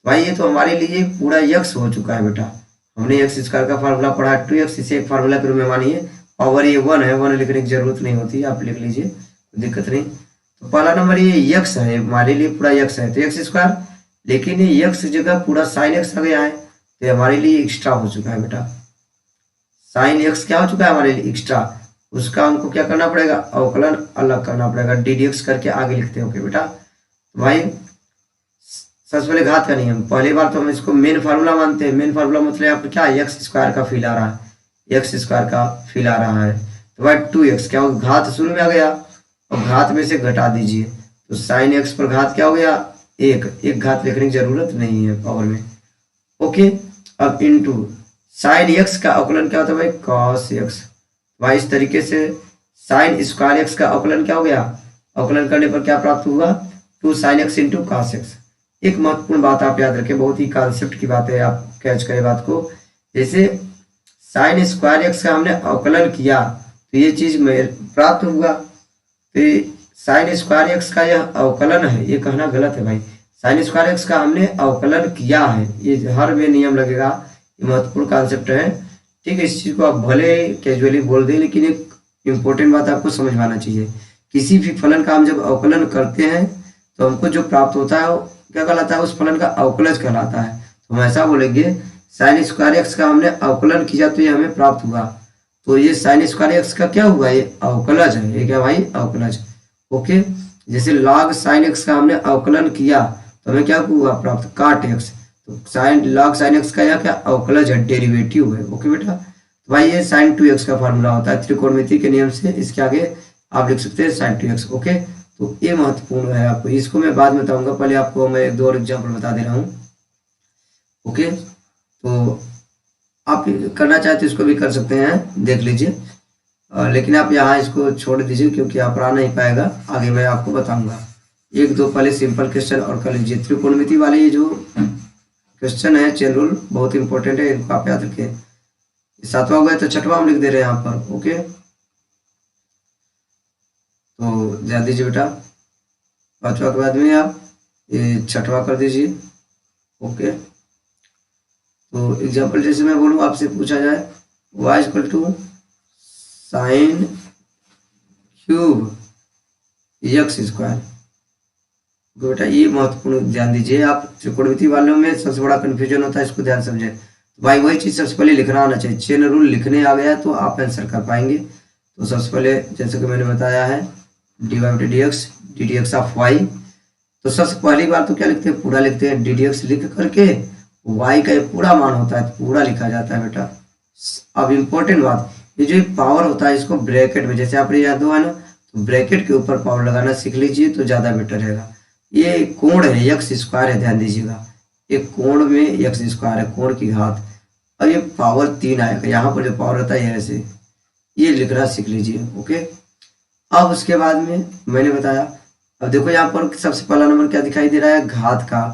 भाई ये तो हमारे लिए पूरा x हो चुका है बेटा, हमने x² का फार्मूला पढ़ा 2x, इसे एक फार्मूला के रूप में मानिए, और ये 1 है, 1 लिखने की जरूरत नहीं होती, आप लिख लीजिए, दिक्कत नहीं। तो पहला नंबर ये x है, हमारे लिए पूरा x है, तो x², लेकिन ये x जगह पूरा sin x आ गया है, तो हमारे लिए एक्स्ट्रा हो चुका है बेटा, sin x क्या हो चुका है हमारे लिए, एक्स्ट्रा। उसका हमको क्या करना पड़ेगा, अवकलन अलग करना पड़ेगा, डी डी एक्स करके आगे लिखते हैं। ओके बेटा, तो भाई सबसे पहले घात का नियम, पहली बार तो हम इसको मेन फार्मूला मानते हैं। मेन फार्मूला मतलब यहाँ पर क्या, एक्स स्क्वायर का फील आ रहा है, एक्स स्क्वायर का फील आ रहा है। तो भाई 2x क्या होगा, घात शुरू में आ गया और घात में से घटा दीजिए, तो साइन एक्स पर घात क्या हो गया, एक घात लिखने की जरूरत नहीं है पावर में। ओके, अब इनटू साइन एक्स का अवकलन क्या होता है भाई, कॉस एक्स। भाई इस तरीके से साइन स्क्वायर एक्स का अवकलन क्या हो गया, अवकलन करने पर क्या प्राप्त हुआ, 2 sin x into cos x. एक महत्वपूर्ण बात आप याद रखें, बहुत ही कॉन्सेप्ट की बात है, आप कैच करें बात को। जैसे साइन स्क्वायर एक्स का हमने अवकलन किया तो ये चीज प्राप्त हुआ, तो साइन स्क्वायर एक्स का यह अवकलन है, ये कहना गलत है भाई, साइन स्क्वायर एक्स का हमने अवकलन किया है, ये हर में नियम लगेगा, ये महत्वपूर्ण कॉन्सेप्ट है। ठीक है, इस चीज को आप भले कैजुअली बोल दें, लेकिन एक इंपॉर्टेंट बात आपको समझ में आना चाहिए। किसी भी फलन का हम जब अवकलन करते हैं तो हमको जो प्राप्त होता है वो क्या कहलाता है, उस फलन का अवकलज कहलाता है। तो हम ऐसा बोलेंगे साइन स्क्वायर एक्स का हमने अवकलन किया तो ये हमें प्राप्त हुआ, तो ये साइन स्क्वायर एक्स का क्या हुआ, ये अवकलज है, ये क्या भाई, अवकलज। ओके, जैसे लॉग साइन एक्स का हमने अवकलन किया तो हमें क्या हुआ प्राप्त, काट एक्स। तो साइन लॉग साइन एक्स का यह क्या अवकलज है, डेरिवेटिव है। ओके बेटा, तो भाई ये साइन 2x का फार्मूला होता है त्रिकोणमिति के नियम से, इसके आगे आप लिख सकते हैं साइन 2x। ओके, तो ये महत्वपूर्ण है आपको, इसको मैं बाद में बताऊंगा, पहले आपको मैं एक दो और एग्जाम्पल बता दे रहा हूँ। ओके, तो आप करना चाहते इसको भी कर सकते हैं, देख लीजिए, लेकिन आप यहाँ इसको छोड़ दीजिए क्योंकि आप आ नहीं पाएगा, आगे मैं आपको बताऊंगा। एक दो पहले सिंपल क्वेश्चन और कर लीजिए। त्रिकोणमिति वाले ये जो क्वेश्चन है, चेन रूल बहुत इंपॉर्टेंट है, इनको आप याद रखिए। 7वां हो गया तो 6वां हम लिख दे रहे हैं यहाँ पर। ओके, तो ध्यान दीजिए बेटा, 5वां के बाद में आप ये 6वां कर दीजिए। ओके, तो एग्जाम्पल जैसे मैं बोलूँ, आपसे पूछा जाए y equal to sine cube x square. बेटा ये महत्वपूर्ण ध्यान दीजिए, आप त्रिकोणमिति वालों में सबसे बड़ा कंफ्यूजन होता है, इसको ध्यान समझे। तो भाई वही चीज सबसे पहले लिखना आना चाहिए, चेन रूल लिखने आ गया तो आप आंसर कर पाएंगे। तो सबसे पहले जैसे कि मैंने बताया है डी वाई बटे d x, d d x of y. तो सबसे पहली बार तो क्या लिखते हैं, पूरा लिखते हैं, डी डी एक्स लिख करके वाई का ये पूरा मान होता है तो पूरा लिखा जाता है बेटा। अब इम्पोर्टेंट बात, ये जो पावर होता है इसको ब्रैकेट में, जैसे आपने याद हुआ ना, तो ब्रैकेट के ऊपर पावर लगाना सीख लीजिए तो ज्यादा बेटर रहेगा। ये कोण है, एक्स स्क्वायर है, ध्यान दीजिएगा, एक कोण में एक्स स्क्वायर है, कोण की घात, और ये पावर 3 आएगा, यहाँ पर जो पावर होता है ऐसे, ये लिखना सीख लीजिए। ओके, अब उसके बाद में मैंने बताया, अब देखो यहाँ पर सबसे पहला नंबर क्या दिखाई दे रहा है, घात का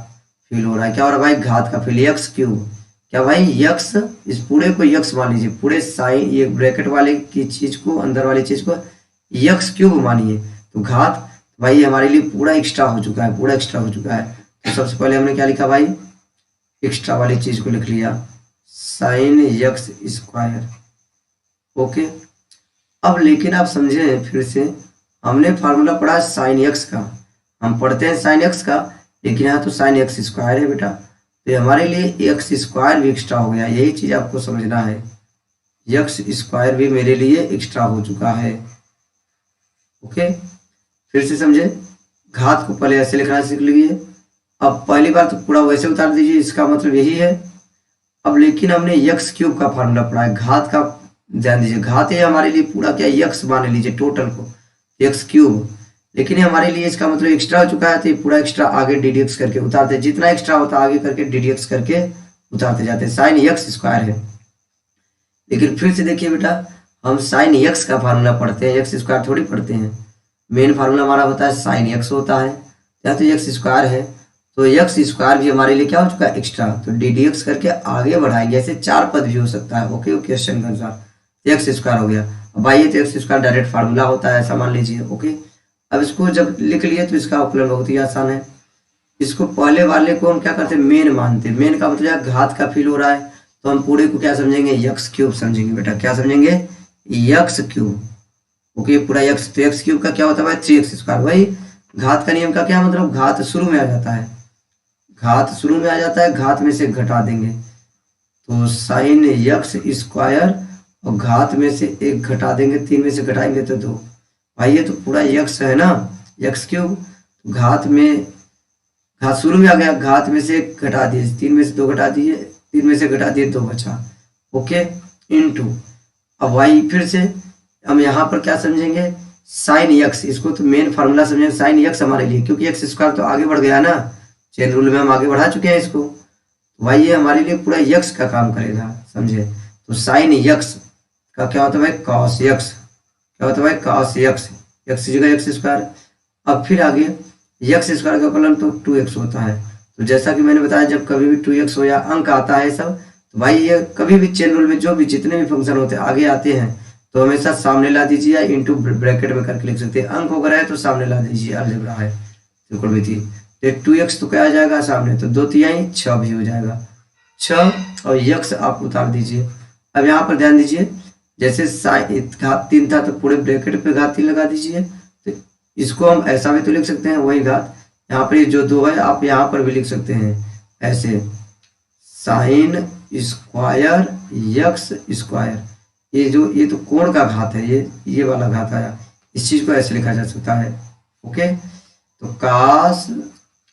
फील हो रहा है। क्या हो रहा है भाई, घात का फील, एक्स क्यूब। क्या भाई यक्स, इस पूरे को यक्स मान लीजिए, पूरे साइन ये ब्रैकेट वाले की चीज को, अंदर वाली चीज को यक्स क्यूब मानिए, तो घात भाई हमारे लिए पूरा एक्स्ट्रा हो चुका है, पूरा एक्स्ट्रा हो चुका है। तो सबसे पहले हमने क्या लिखा भाई, एक्स्ट्रा वाली चीज को लिख लिया, साइन यक्स स्क्वायर। ओके, अब लेकिन आप समझे फिर से, हमने फार्मूला पढ़ा साइन एक्स का, हम पढ़ते हैं साइन एक्स का, लेकिन यहाँ तो साइन एक्स स्क्वायर है बेटा, तो हमारे लिए एक्स स्क्वायर भी एक्स्ट्रा हो गया, यही चीज आपको समझना है, एक्स स्क्वायर भी मेरे लिए एक्स्ट्रा हो चुका है। ओके, फिर से समझे, घात को पहले ऐसे लिखना सीख लीजिए। अब पहली बार तो पूरा वैसे उतार दीजिए, इसका मतलब यही है। अब लेकिन हमने एक्स क्यूब का फार्मूला पढ़ा है, घात का ध्यान दीजिए, घात है हमारे लिए पूरा क्या, एक्स मान लीजिए टोटल को एक्स क्यूब, लेकिन हमारे लिए इसका मतलब एक्स्ट्रा हो चुका है, तो ये पूरा एक्स्ट्रा आगे डी डी एक्स करके उतारते, जितना एक्स्ट्रा होता है आगे करके डी डी एक्स करके उतारते जाते हैं, साइन एक्स स्क्वायर है। लेकिन फिर से देखिए बेटा, हम साइन एक्स का फार्मूला पढ़ते हैं, एक्स स्क्वायर थोड़ी पढ़ते हैं, मेन फार्मूला हमारा होता है साइन एक्स होता है, या तो एक्स स्क्वायर है, तो एक्स स्क्वायर भी हमारे लिए क्या हो चुका है, एक्स्ट्रा, तो डी डी एक्स करके आगे बढ़ाएंगे, ऐसे 4 पद भी हो सकता है। ओके, क्वेश्चन के अनुसार एक्स स्क्वायर हो गया। अब आइए तो एक्स स्क्वायर डायरेक्ट फार्मूला होता है, ऐसा मान लीजिए। ओके, अब इसको जब लिख लिए तो इसका अवकलन बहुत ही आसान है। इसको पहले वाले को हम क्या करते हैं, मेन मानते हैं, मेन का मतलब घात का फील हो रहा है, तो हम पूरे को क्या समझेंगे, एक्स क्यूब समझेंगे बेटा, क्या समझेंगे, एक्स क्यूब। ओके, पूरा एक्स, तो एक्स क्यूब का क्या होता है भाई, 3x स्क्वायर। वही घात का नियम का क्या मतलब, घात शुरू में आ जाता है, घात शुरू में आ जाता है, घात में से घटा देंगे, तो साइन एक्स स्क्वायर और घात में से 1 घटा देंगे, 3 में से घटाएंगे तो 2। भाई ये तो पूरा यक्स है ना, यक्स क्यूब। घात में, घात शुरू में आ गया, घात में से 1 घटा दिए, 3 में से 2 घटा दिए, 3 में से घटा दिए 2 बचा। ओके, इनटू, अब वाई फिर से हम यहाँ पर क्या समझेंगे, साइन यक्स। इसको तो मेन फार्मूला समझेंगे साइन यक्स हमारे लिए, क्योंकि एक्स स्क्वायर तो आगे बढ़ गया ना, चेन रूल में हम आगे बढ़ा चुके हैं इसको। भाई ये हमारे लिए पूरा यक्स का काम करेगा, समझे। तो साइन यक्स का क्या होता है भाई, कॉस यक्स। क्या होता है भाई, कॉस यक्स, यक्स की जगह एक्स स्क्वायर। अब फिर आगे यक्स स्क्वायर का फलन तो 2x होता है। तो जैसा कि मैंने बताया, जब कभी भी 2x हो या अंक आता है सब, तो भाई ये कभी भी चेन रूल में जो भी जितने भी फंक्शन होते हैं आगे आते हैं तो हमेशा सामने ला दीजिए, या इंटू ब्रैकेट में करके लिख सकते हैं। अंक वगैरह है तो सामने ला दीजिए, अलजेब्रा है, त्रिकोणमिति। तो 2x तो क्या आ जाएगा सामने, तो 2 तिहाई 6 भी हो जाएगा, 6। और यक्स आप उतार दीजिए। अब यहाँ पर ध्यान दीजिए, जैसे घात 3 था तो पूरे ब्रैकेट पे घात 3 लगा दीजिए। तो इसको हम ऐसा भी तो लिख सकते हैं, वही घात यहाँ पर जो 2 है आप यहाँ पर भी लिख सकते हैं ऐसे, साइन स्क्वायर यक्स स्क्वायर। ये तो कोण का घात है, ये वाला घात आया, इस चीज को ऐसे लिखा जा सकता है। ओके, तो कास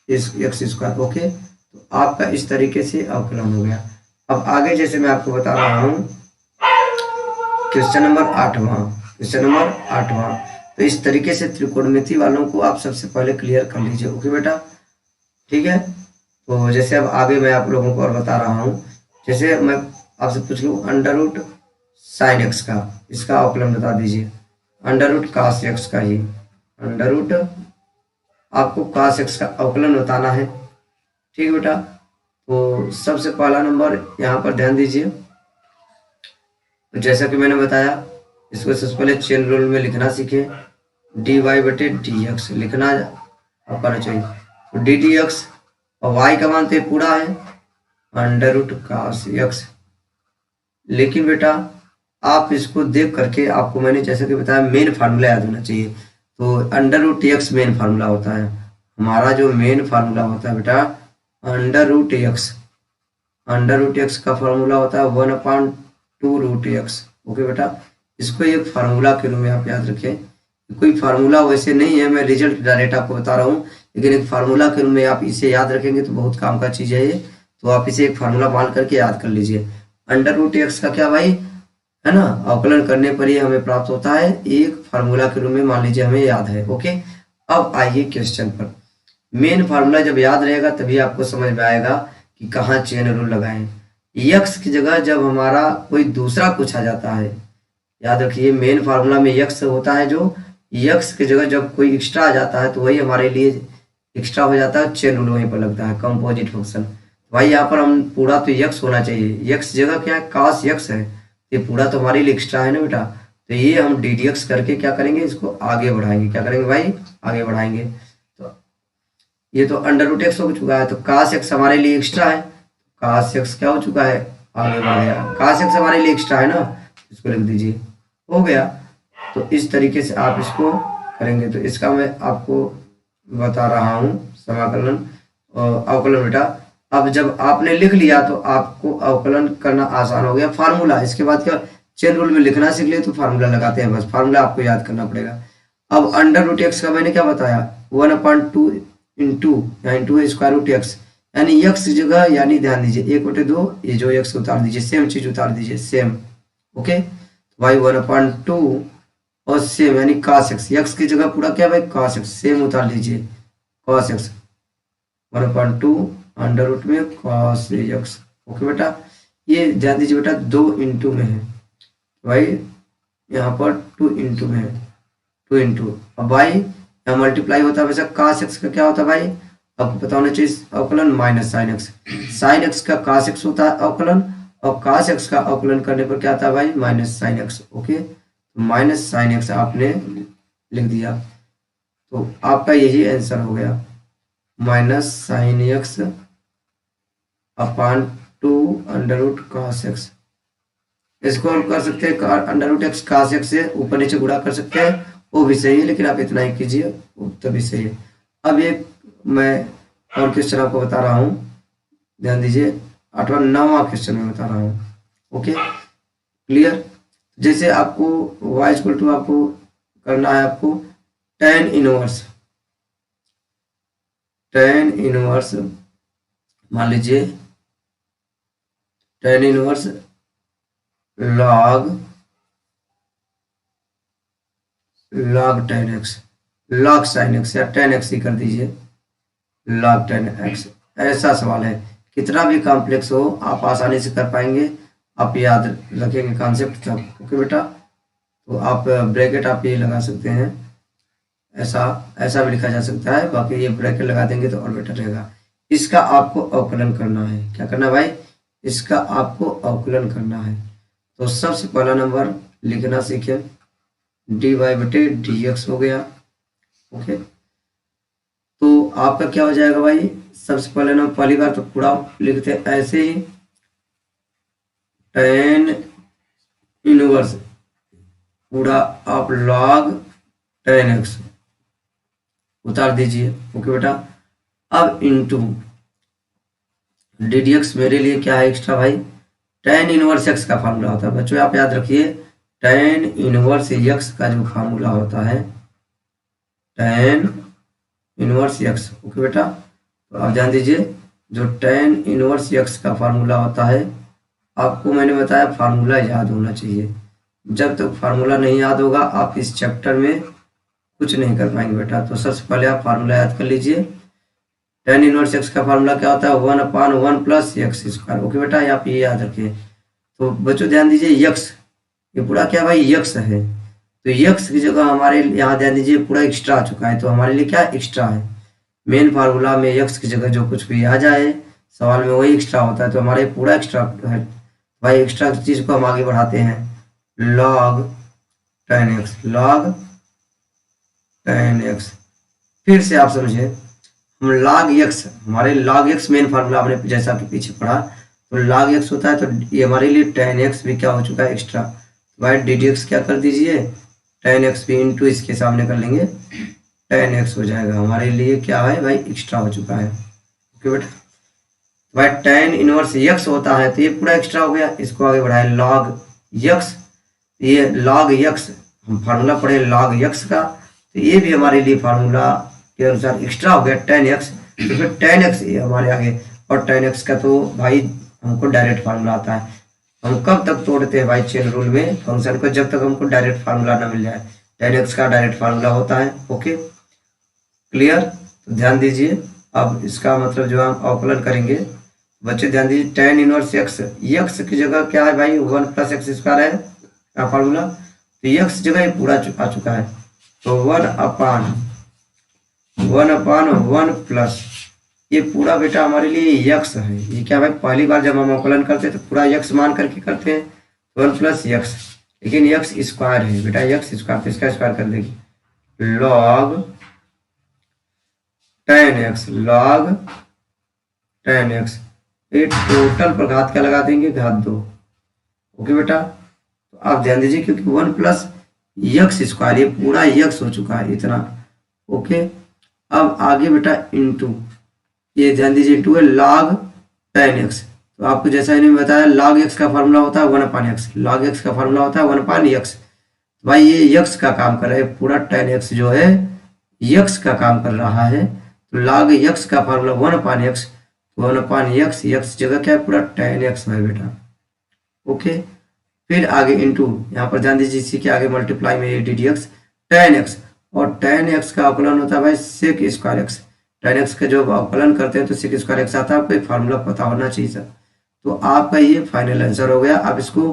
एक्स स्क्वायर। ओके, तो आपका इस तरीके से अवकलन हो गया। अब आगे जैसे मैं आपको बता रहा हूँ, क्वेश्चन नंबर 8वां। तो इस तरीके से त्रिकोणमिति वालों को आप सबसे पहले क्लियर कर लीजिए। ओके बेटा, ठीक है। तो जैसे अब आगे मैं आप लोगों को और बता रहा हूँ, जैसे मैं आपसे पूछ लूँ अंडर रूट साइन एक्स का, इसका अवकलन बता दीजिए। अंडर रूट कास एक्स का ही, अंडर रूट आपको कास एक्स का अवकलन बताना है, ठीक है बेटा। तो सबसे पहला नंबर यहाँ पर ध्यान दीजिए। तो जैसा कि मैंने बताया, इसको सबसे पहले चेन रूल में लिखना सीखे, dy बटे dx लिखना आपको आना चाहिए। तो डी डी एक्स और y का मान तो पूरा है अंडर रूट कास एक्स। लेकिन बेटा आप इसको देख करके, आपको मैंने जैसे कि बताया मेन फार्मूला याद होना चाहिए। तो under root x main formula होता है हमारा, जो मेन फार्मूला होता है बेटा under root x. Under root x का फार्मूला होता है 1/2 रूट एक्स। ओके बेटा, इसको एक फार्मूला के रूप में आप याद रखें। कोई फार्मूला वैसे नहीं है, मैं रिजल्ट डायरेक्ट आपको बता रहा हूँ, लेकिन एक फार्मूला के रूप में आप इसे याद रखेंगे तो बहुत काम का चीज़ है ये। तो आप इसे एक फार्मूला मान करके याद कर लीजिए। अंडर रूट एक्स का क्या भाई है ना, अवकलन करने पर ही हमें प्राप्त होता है, एक फार्मूला के रूप में मान लीजिए हमें याद है। ओके, अब आइए क्वेश्चन पर। मेन फार्मूला जब याद रहेगा तभी आपको समझ में आएगा कि कहाँ चेन रूल लगाएं। यक्स की जगह जब हमारा कोई दूसरा कुछ आ जाता है, याद रखिए मेन फार्मूला में यक्स होता है, जो यक्स की जगह जब कोई एक्स्ट्रा आ जाता है तो वही हमारे लिए एक्स्ट्रा हो जाता है, चेन रूल वहीं पर लगता है, कंपोजिट फंक्शन। भाई यहाँ पर हम पूरा तो यक्स होना चाहिए, यक्स जगह क्या है कास यक्स है, ये पूरा तो हमारे लिए एक्स्ट्रा है ना बेटा। तो ये हम डी डी एक्स करके क्या करेंगे, इसको आगे बढ़ाएंगे। क्या करेंगे भाई, आगे बढ़ाएंगे। तो ये तो अंडर रूट एक्स हो चुका है, तो कास एक्स हमारे लिए एक्स्ट्रा है, कास एक्स क्या हो चुका है, आगे बढ़ गया। कास एक्स हमारे लिए एक्स्ट्रा है ना, इसको लिख दीजिए, हो गया। तो इस तरीके से आप इसको करेंगे। तो इसका मैं आपको बता रहा हूँ समाकलन अवकलन बेटा। अब जब आपने लिख लिया तो आपको अवकलन करना आसान हो गया। फार्मूला इसके बाद क्या, चेन रूल में लिखना सीख लिए तो फार्मूला लगाते हैं, बस फार्मूला आपको याद करना पड़ेगा। अब अंडर रूट एक्स का मैंने क्या बताया, 1/2 इंटू या इंटू स्क्वायर रूट एक्स, यानी एक्स की जगह, यानी ध्यान दीजिए 1/2, ये जो एक्स उतार दीजिए, सेम चीज उतार दीजिए, सेम। ओके, भाई 1/2 और सेम यानी cos x, एक्स की जगह पूरा क्या भाई cos x, सेम उतार लीजिए cos x 1/2 अंडर रूट में cos x। ओके बेटा, ये ध्यान दीजिए बेटा 2 इंटू में है भाई, यहाँ पर 2 इंटू में है, 2 इंटू। अब भाई यहाँ मल्टीप्लाई होता है, वैसे cos x का क्या होता है भाई, आपको पता होना चाहिए अवकलन minus sine x. Sine x का cos x होता है अवकलन, और cos x का अवकलन करने पर क्या आता है भाई minus sine x. Okay, minus sine x आपने लिख दिया, तो आपका यही आंसर हो गया, minus sine x upon 2 under root cos x। इसको हम कर सकते हैं under root x cos x से ऊपर नीचे गुणा कर सकते हैं, वो भी सही है, लेकिन आप इतना ही कीजिए तभी सही है। अब ये मैं और क्वेश्चन आपको बता रहा हूँ, ध्यान दीजिए 8वां 9वां क्वेश्चन में बता रहा हूँ। ओके क्लियर, जैसे आपको y इक्वल टू आपको करना है आपको tan इनवर्स मान लीजिए tan inverse log tan x, log sin x या tan x ही कर दीजिए, log tan x। ऐसा सवाल है, कितना भी कॉम्प्लेक्स हो आप आसानी से कर पाएंगे, आप याद रखेंगे कॉन्सेप्ट तक। ओके बेटा, तो आप ब्रैकेट आप ये लगा सकते हैं, ऐसा ऐसा भी लिखा जा सकता है, बाकी ये ब्रैकेट लगा देंगे तो और बेटर रहेगा। इसका आपको अवकलन करना है, क्या करना है भाई, इसका आपको अवकलन करना है। तो सबसे पहला नंबर लिखना सीखे, dy बटे dx हो गया। ओके, तो आपका क्या हो जाएगा भाई, सबसे पहले नंबर पहली बार तो पूरा लिखते हैं ऐसे ही, tan इनवर्स पूरा आप log tan x उतार दीजिए। ओके बेटा, अब इंटू डी डी एक्स मेरे लिए क्या है एक्स्ट्रा भाई, tan इनवर्स x का फार्मूला होता है बच्चों, आप याद रखिए tan इनवर्स x का जो फार्मूला होता है tan इनवर्स x। ओके बेटा, तो आप ध्यान दीजिए जो tan इनवर्स x का फार्मूला होता है, आपको मैंने बताया फार्मूला याद होना चाहिए। जब तक फार्मूला नहीं याद होगा आप इस चैप्टर में कुछ नहीं कर पाएंगे बेटा। तो सबसे पहले आप फार्मूला याद कर लीजिए, tan इनवर्स x का फार्मूला क्या होता है, 1/1 प्लस एक्स स्क्वायर। ओके बेटा, आप ये याद रखिए। तो बच्चों ध्यान दीजिए x, ये पूरा क्या भाई x है, तो x की जगह हमारे यहाँ ध्यान दीजिए पूरा एक्स्ट्रा आ चुका है, तो हमारे लिए क्या एक्स्ट्रा है, मेन फार्मूला में x की जगह जो कुछ भी आ जाए सवाल में वही एक्स्ट्रा होता है, तो हमारे पूरा एक्स्ट्रा है भाई। एक्स्ट्रा चीज को हम आगे बढ़ाते हैं, log tan x। फिर से आप समझिए, हम log x, हमारे log x मेन फार्मूला हमने जैसा कि पीछे पढ़ा, तो log x होता है, तो ये हमारे लिए tan x भी क्या हो चुका है एक्स्ट्रा, भाई डी डी एक्स क्या कर दीजिए, tan x भी इंटू इसके सामने कर लेंगे, tan x हो जाएगा, हमारे लिए क्या है भाई एक्स्ट्रा हो चुका है। ओके बेटा, भाई tan इनवर्स x होता है तो ये पूरा एक्स्ट्रा हो गया, इसको आगे बढ़ाए log x, ये log x हम फार्मूला पढ़े log x का, तो ये भी हमारे लिए फार्मूला के अनुसार एक्स्ट्रा हो गया tan x, तो फिर tan x ये हमारे आगे, और tan x का तो भाई हमको डायरेक्ट फार्मूला आता है। हम कब तक तोड़ते हैं भाई चेन रूल में फंक्शन को, जब तक हमको डायरेक्ट फार्मूला ना मिल जाए, tan x का डायरेक्ट फार्मूला होता है। ओके क्लियर, तो ध्यान दीजिए। अब इसका मतलब जो हम अवकलन करेंगे बच्चे ध्यान दीजिए, tan इनवर्स x की जगह क्या है भाई 1 प्लस एक्स स्क्वायर है फार्मूला, तो x जगह ये पूरा आ चुका है, तो 1/1 प्लस ये पूरा बेटा हमारे लिए x है। ये क्या भाई पहली बार जब हम अवकलन करते हैं तो पूरा x मान करके करते हैं, 1 प्लस x, लेकिन x स्क्वायर है बेटा, x स्क्वायर, तो इसका स्क्वायर कर देगी log tan x, ये टोटल पर घात क्या लगा देंगे, घात 2। ओके बेटा, तो आप ध्यान दीजिए क्योंकि 1 प्लस एक्स स्क्वायर ये पूरा x हो चुका है इतना। ओके, अब आगे बेटा इंटू, ये ध्यान दीजिए इंटू है log tan x, तो आपको जैसा इन्होंने बताया log x का फार्मूला होता है 1/x, log x का फार्मूला होता है 1/x, तो भाई ये x का काम कर रहा है, पूरा tan x जो है x का काम कर रहा है, तो log x का फार्मूला 1/x, 1/x, x जगह क्या है पूरा tan x है बेटा। ओके, फिर आगे इंटू, यहाँ पर ध्यान दीजिए इसी के आगे मल्टीप्लाई में ये D d x tan x, और tan x का अवकलन होता है भाई sec square x, tan x का जो अवकलन करते हैं तो sec स्क्वायर x आता है, आपको एक फार्मूला पता होना चाहिए सर। तो आपका ये फाइनल आंसर हो गया। अब इसको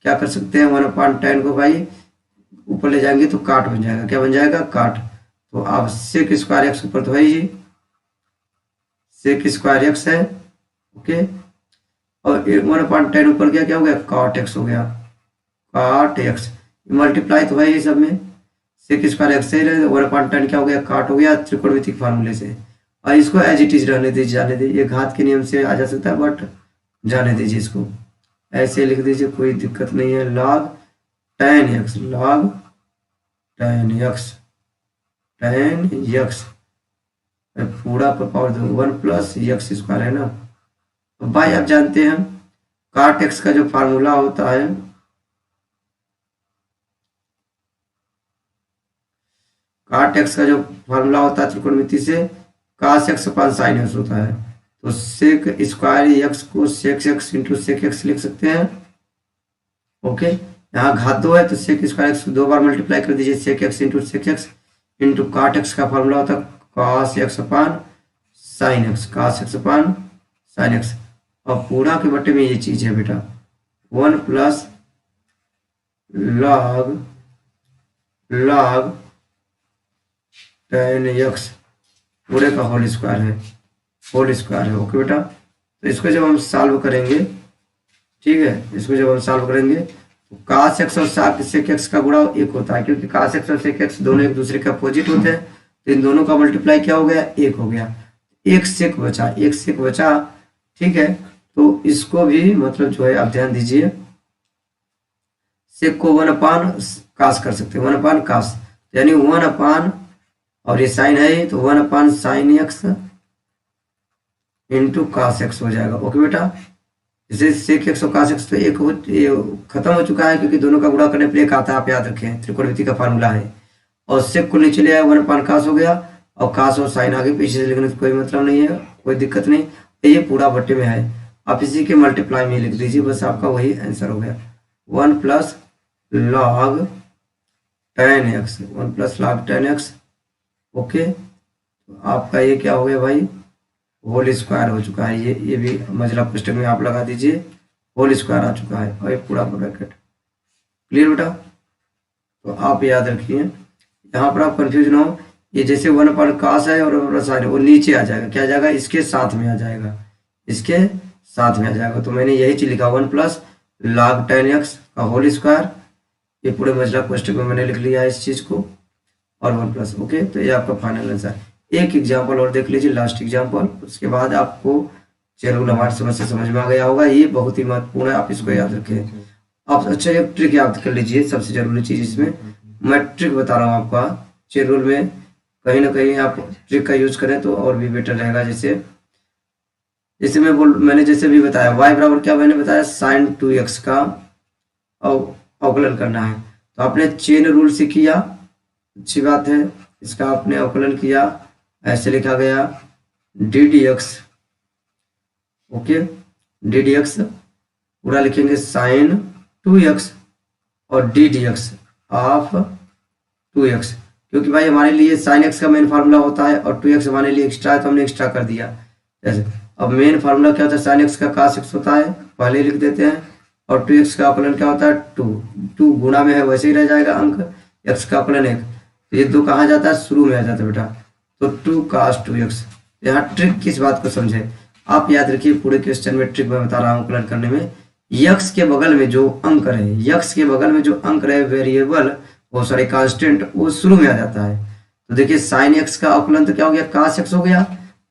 क्या कर सकते हैं, 1/tan को भाई ऊपर ले जाएंगे तो काट बन जाएगा, क्या बन जाएगा काट, तो आप sec स्क्वायर x ऊपर तो है ही sec स्क्वायर x है। ओके, और 1/tan ऊपर क्या हो गया cot x हो गया, cot x, मल्टीप्लाई तो है ही सब में, sec स्क्वायर x से 1/tan क्या हो गया काट हो गया त्रिकोणमिति फार्मूले से, और इसको एज इट इज रहने दीजिए, जाने दीजिए, ये घात के नियम से आ जा सकता है बट जाने दीजिए, इसको ऐसे लिख दीजिए कोई दिक्कत नहीं है, log tan x पूरा पर पावर 1 प्लस एक्स स्क्वायर है ना। तो भाई आप जानते हैं काट एक्स का जो फार्मूला होता है काट एक्स का जो फार्मूला होता है त्रिकोणमिति से cos x upon sine x होता है, तो सेक स्क्वायर एक्स को sec x into sec x लिख सकते हैं। ओके, यहाँ घात 2 है तो सेक स्क्वायर एक्स 2 बार मल्टीप्लाई कर दीजिए, sec x into sec x into cot x का फॉर्मूला होता है cos x upon sine x, cos x upon sine x. और पूरा के बट्टे में ये चीज है बेटा 1 प्लस लॉग टेन एक्स पूरे का होल स्क्वायर है। ओके बेटा, तो इसको जब हम सॉल्व करेंगे, ठीक है, इसको जब हम सॉल्व करेंगे तो कास एक्स और सेक एक्स का गुणा 1 होता है, क्योंकि कास एक्स और सेक एक्स दोनों एक दूसरे के अपोजिट होते हैं, तो इन दोनों का मल्टीप्लाई क्या हो गया 1 हो गया, एक सेक बचा, ठीक है। तो इसको भी मतलब जो है आप ध्यान दीजिए, सेक को 1 अपान कास कर सकते हैं, 1 अपान कास, यानी 1 अपान, और ये साइन है तो 1 upon sine x into cos x हो जाएगा। ओके बेटा, जैसे सेक एक्स और कास एक्स तो एक खत्म हो चुका है, क्योंकि दोनों का गुणा करने पर एक आता है, आप याद रखें त्रिकोणमिति का फार्मूला है। और सेक को नीचे ले आया 1 अपान कास हो गया, और कास और साइन आगे पीछे से लिखने से कोई मतलब नहीं है, कोई दिक्कत नहीं, ये पूरा बट्टे में है, आप इसी के मल्टीप्लाई में लिख दीजिए, बस आपका वही आंसर हो गया 1 plus log ten x. Okay, तो आपका ये क्या हो गया भाई, होल स्क्वायर हो चुका है, ये भी मजला पुस्तक में आप लगा दीजिए, होल स्क्वायर आ चुका है, और ये पूरा ब्रैकेट क्लियर बेटा। तो आप याद रखिए, यहाँ पर आप कंफ्यूज ना हो, ये जैसे 1 अपान कास है और साइन, वो नीचे आ जाएगा, क्या आ जाएगा, इसके साथ में आ जाएगा, तो मैंने यही चीज लिखा 1 प्लस लॉग टेन एक्स का होल स्क्वायर, ये पूरे मजला पुस्तक में मैंने लिख लिया है इस चीज को, और 1 प्लस। ओके, तो ये आपका फाइनल आंसर। एक एग्जाम्पल और देख लीजिए, लास्ट एग्जाम्पल, उसके बाद आपको चेन रूल हमारी समझ में आ गया होगा, ये बहुत ही महत्वपूर्ण है, आप इसको याद रखें। आप अच्छा एक ट्रिक याद कर लीजिए, सबसे जरूरी चीज इसमें मैं ट्रिक बता रहा हूँ आपका, चेन रूल में कहीं ना कहीं आप ट्रिक का यूज करें तो और भी बेटर रहेगा। जैसे मैंने जैसे भी बताया y बराबर क्या मैंने बताया साइन 2x का अवकलन करना है, तो आपने चेन रूल से किया, अच्छी बात है, इसका आपने अवकलन किया, ऐसे लिखा गया D d x. Okay, D d x पूरा लिखेंगे साइन 2x और D d x of 2x, क्योंकि भाई हमारे लिए साइन एक्स का मेन फार्मूला होता है और 2x हमारे लिए एक्स्ट्रा है, तो हमने एक्स्ट्रा कर दिया। जैसे अब मेन फार्मूला क्या होता है, साइन एक्स का कास एक्स होता है, पहले लिख देते हैं, और 2x का अवकलन क्या होता है 2 गुणा में है वैसे ही रह जाएगा अंक, x का अवकलन 1, तो ये 2 कहाँ जाता है, शुरू में आ जाता है बेटा, तो 2 cos 2x। यहाँ ट्रिक किस बात को समझे, आप याद रखिए, पूरे क्वेश्चन में ट्रिक मैं बता रहा हूँ अवकलन करने में, यक्स के बगल में जो अंक रहे, वेरिएबल वो सॉरी कांस्टेंट, वो शुरू में आ जाता है। तो देखिए साइन एक्स का अवकलन तो क्या हो गया, कास एक्स हो गया,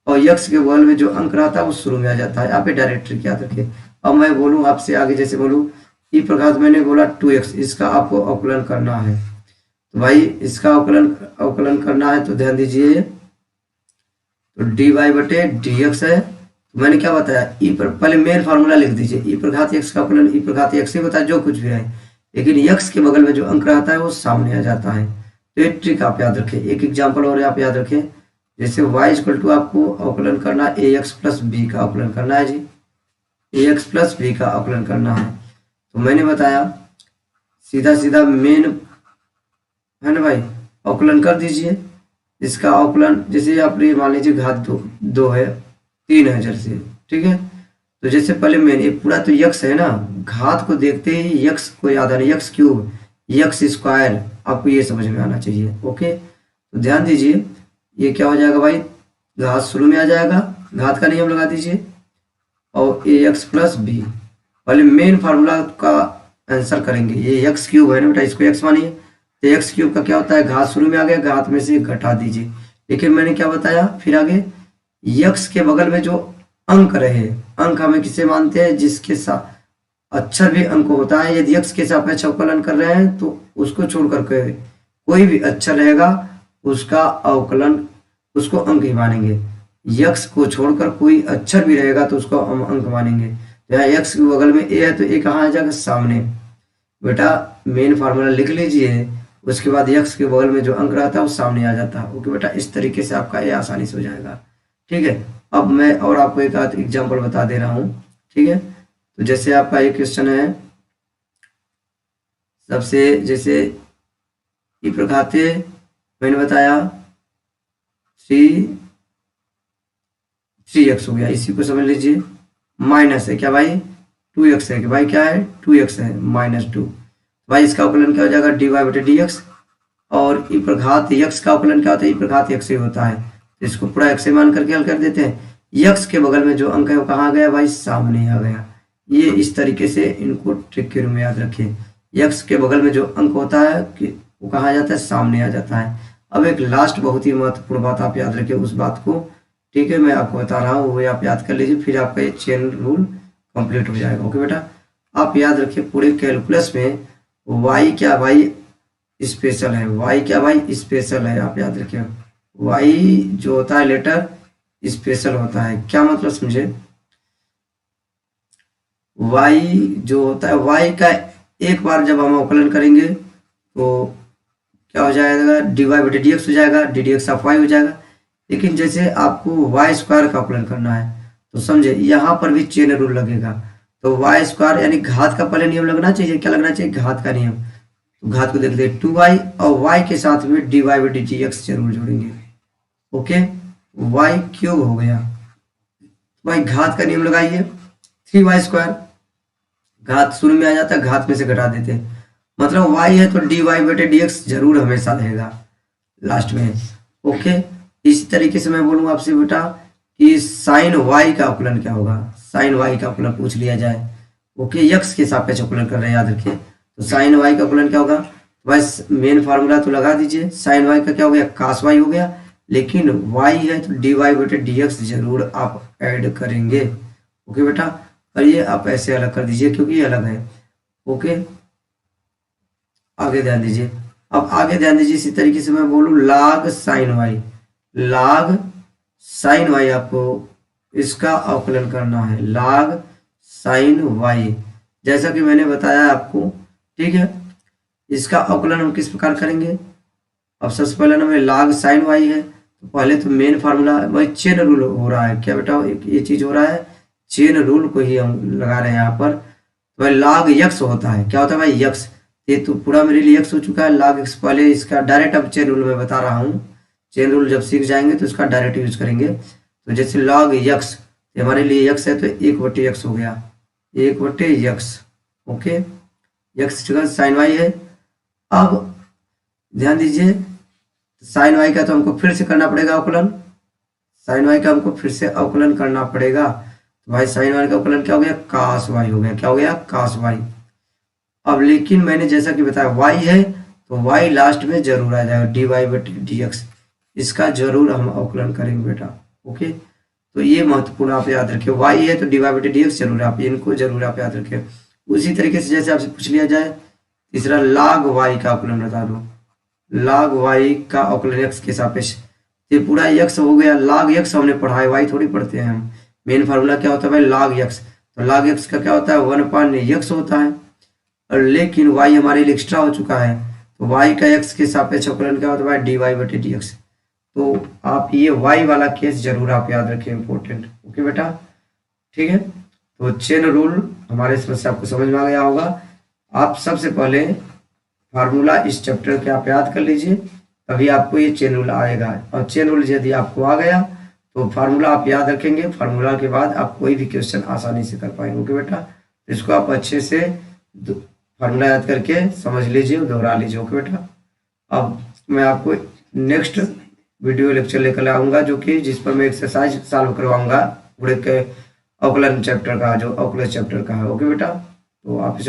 और यक्स के बगल में जो अंक रहता है वो शुरू में आ जाता है। आप ये डायरेक्ट ट्रिक याद रखिए। अब मैं बोलूँ आपसे आगे, जैसे बोलूँ ई प्रकार मैंने बोला 2x, इसका आपको अवकलन करना है, तो भाई इसका अवकलन करना है, तो ध्यान दीजिए, तो dy बटे dx है, तो मैंने क्या बताया ई पर, पहले मेन फार्मूला लिख दीजिए, ई प्रघात x का अवकलन ई प्रघात x ही होता है, जो कुछ भी है, लेकिन x के बगल में जो अंक रहता है वो सामने आ जाता है। तो ये ट्रिक आप याद रखें। एक एग्जाम्पल और आप याद रखें, जैसे y = आपको अवकलन करना है ax प्लस बी का अवकलन करना है जी, ax प्लस बी का अवकलन करना है, तो मैंने बताया सीधा मेन है ना भाई, अवकलन कर दीजिए। इसका अवकलन जैसे आप मान लीजिए घात 2 है 3 है जैसे, ठीक है, तो जैसे पहले मेन ये पूरा तो यक्स है ना, घात को देखते ही यक्स को याद आना, यक्स क्यूब यक्स स्क्वायर, आपको ये समझ में आना चाहिए। ओके, तो ध्यान दीजिए, ये क्या हो जाएगा भाई, घात शुरू में आ जाएगा, घात का नियम लगा दीजिए, और ए एक्स प्लस बी, पहले मेन फार्मूला का आंसर करेंगे, ये एक्स क्यूब है ना बेटा, इसको एक्स मानिए, तो एक्स क्यूब का क्या होता है, घात शुरू में आ गया, घात में से घटा दीजिए। लेकिन मैंने क्या बताया फिर आगे, यक्स के बगल में जो अंक रहे, अंक हमें किसे मानते हैं, जिसके साथ अक्षर भी अंक होता है, यदि यक्स के सापेक्ष अवकलन कर रहे हैं तो उसको छोड़ करके कोई भी अक्षर रहेगा उसका अवकलन, उसको अंक ही मानेंगे। यक्स को छोड़कर कोई अक्षर भी रहेगा तो उसको हम अंक मानेंगे। तो यहाँ यक्स के बगल में ए है तो ए कहाँ आ जाएगा, सामने। बेटा मेन फार्मूला लिख लीजिए, उसके बाद यक्स के बगल में जो अंक रहता है वो सामने आ जाता है। ओके बेटा, इस तरीके से आपका ये आसानी से हो जाएगा। ठीक है, अब मैं और आपको एक आध एग्जाम्पल बता दे रहा हूँ। ठीक है, तो जैसे आपका एक क्वेश्चन है, सबसे जैसे ई प्रघाते मैंने बताया 3x हो गया, इसी को समझ लीजिए। माइनस है क्या भाई, 2x है कि भाई क्या है, 2x है -2। भाई इसका अवकलन क्या हो जाएगा, dy/dx। और ई प्रघात यक्स का अवकलन क्या होता है, ई प्रघात यक्स ही होता है, तो इसको पूरा x से मान करके हल कर देते हैं। यक्स के बगल में जो अंक है वो कहाँ गया भाई, सामने आ गया। ये इस तरीके से इनको ट्रिक के रूप में याद रखिए। यक्स के बगल में जो अंक होता है कि वो कहाँ जाता है, सामने आ जाता है। अब एक लास्ट बहुत ही महत्वपूर्ण बात आप याद रखिए उस बात को। ठीक है, मैं आपको बता रहा हूँ, वो आप याद कर लीजिए, फिर आपका ये चेन रूल कंप्लीट हो जाएगा। ओके बेटा, आप याद रखिए पूरे कैलकुलस में y क्या भाई स्पेशल है, y क्या भाई स्पेशल है। आप याद रखिए y जो होता है लेटर स्पेशल होता है। क्या मतलब समझे, y जो होता है, y का एक बार जब हम अवकलन करेंगे तो क्या हो जाएगा, dy/dx हो जाएगा, ddx ऑफ y हो जाएगा। लेकिन जैसे आपको y² का अवकलन करना है तो समझे यहाँ पर भी चेन रूल लगेगा। तो y² यानी घात का पहले नियम लगना चाहिए, क्या लगना चाहिए, घात का नियम। तो घात को देखते हैं 2y और y के साथ में dy/dx जरूर जोड़ेंगे। ओके, y³ हो गया, भाई घात का नियम लगाइए, 3y²। घात शुरू में आ जाता है, घात में से घटा देते हैं, मतलब y है तो dy/dx जरूर हमेशा रहेगा लास्ट में। ओके, इसी तरीके से मैं बोलूँगा आपसे बेटा कि साइन y का अवकलन क्या होगा, साइन y का अवकलन पूछ लिया जाए। ओके, यक्स के सापेक्ष अवकलन कर रहे हैं, याद रखिए। तो साइन y का अवकलन क्या होगा, बस मेन फार्मूला तो लगा दीजिए। साइन y का क्या हो गया, cos y हो गया, लेकिन y है तो dy/dx जरूर आप ऐड करेंगे। ओके बेटा, और ये आप ऐसे अलग कर दीजिए क्योंकि ये अलग है। ओके, आगे ध्यान दीजिए। अब आगे ध्यान दीजिए, इसी तरीके से मैं बोलूँ log sin y, log sin y आपको इसका अवकलन करना है, log sin y, जैसा कि मैंने बताया आपको। ठीक है, इसका अवकलन हम किस प्रकार करेंगे। अब सबसे पहले ना में log sin y है, तो पहले तो मेन फार्मूला भाई चेन रूल हो रहा है, क्या बेटा ये चीज हो रहा है, चेन रूल को ही हम लगा रहे हैं यहाँ पर। तो भाई log x होता है, क्या होता है भाई x, ये तो पूरा मेरे लिए x हो चुका है। log x पहले इसका डायरेक्ट, अब चेन रूल में बता रहा हूँ, चेन रूल जब सीख जाएंगे तो इसका डायरेक्ट यूज करेंगे। तो जैसे log x हमारे लिए x है तो 1/x हो गया, 1/x। ओके, x जगह साइन y है। अब ध्यान दीजिए, साइन y का तो हमको फिर से करना पड़ेगा अवकलन, साइन y का हमको फिर से अवकलन करना पड़ेगा। तो भाई साइन y का अवकलन क्या हो गया, cos y हो गया, क्या हो गया, cos y। अब लेकिन मैंने जैसा कि बताया y है तो y लास्ट में जरूर आ जाएगा, dy/dx, इसका जरूर हम अवकलन करेंगे बेटा। ओके, तो ये महत्वपूर्ण आप याद रखिए, y है तो dy/dx जरूर, आप इनको जरूर आप याद रखिए। उसी तरीके से जैसे आपसे पूछ लिया जाए तीसरा log y का अवकलन बता दो, log y का अवकलन x के सापेक्ष, ये पूरा x हो गया। log x हमने पढ़ा है, y थोड़ी पढ़ते हैं हम। मेन फार्मूला क्या होता है भाई, log x, तो log x का क्या होता है 1/x होता है, और लेकिन y हमारे लिए एक्स्ट्रा हो चुका है, तो y का x के सापेक्ष अवकलन क्या होता है भाई, dy/dx। तो आप ये y वाला केस जरूर आप याद रखें, इंपॉर्टेंट। ओके बेटा, ठीक है, तो चेन रूल हमारे समस्या आपको समझ में आ गया होगा। आप सबसे पहले फार्मूला इस चैप्टर के आप याद कर लीजिए, तभी आपको ये चेन रूल आएगा। और चेन रूल यदि आपको आ गया तो फार्मूला आप याद रखेंगे, फार्मूला के बाद आप कोई भी क्वेश्चन आसानी से कर पाएंगे। ओके बेटा, तो इसको आप अच्छे से फार्मूला याद करके समझ लीजिए, दोहरा लीजिए। ओके बेटा, अब मैं आपको नेक्स्ट वीडियो लेक्चर लेकर आऊँगा, जो कि जिस पर मैं एक्सरसाइज सॉल्व करवाऊंगा पूरे के अवकलन चैप्टर का, जो अवकलन चैप्टर का है। ओके बेटा, तो आप इसे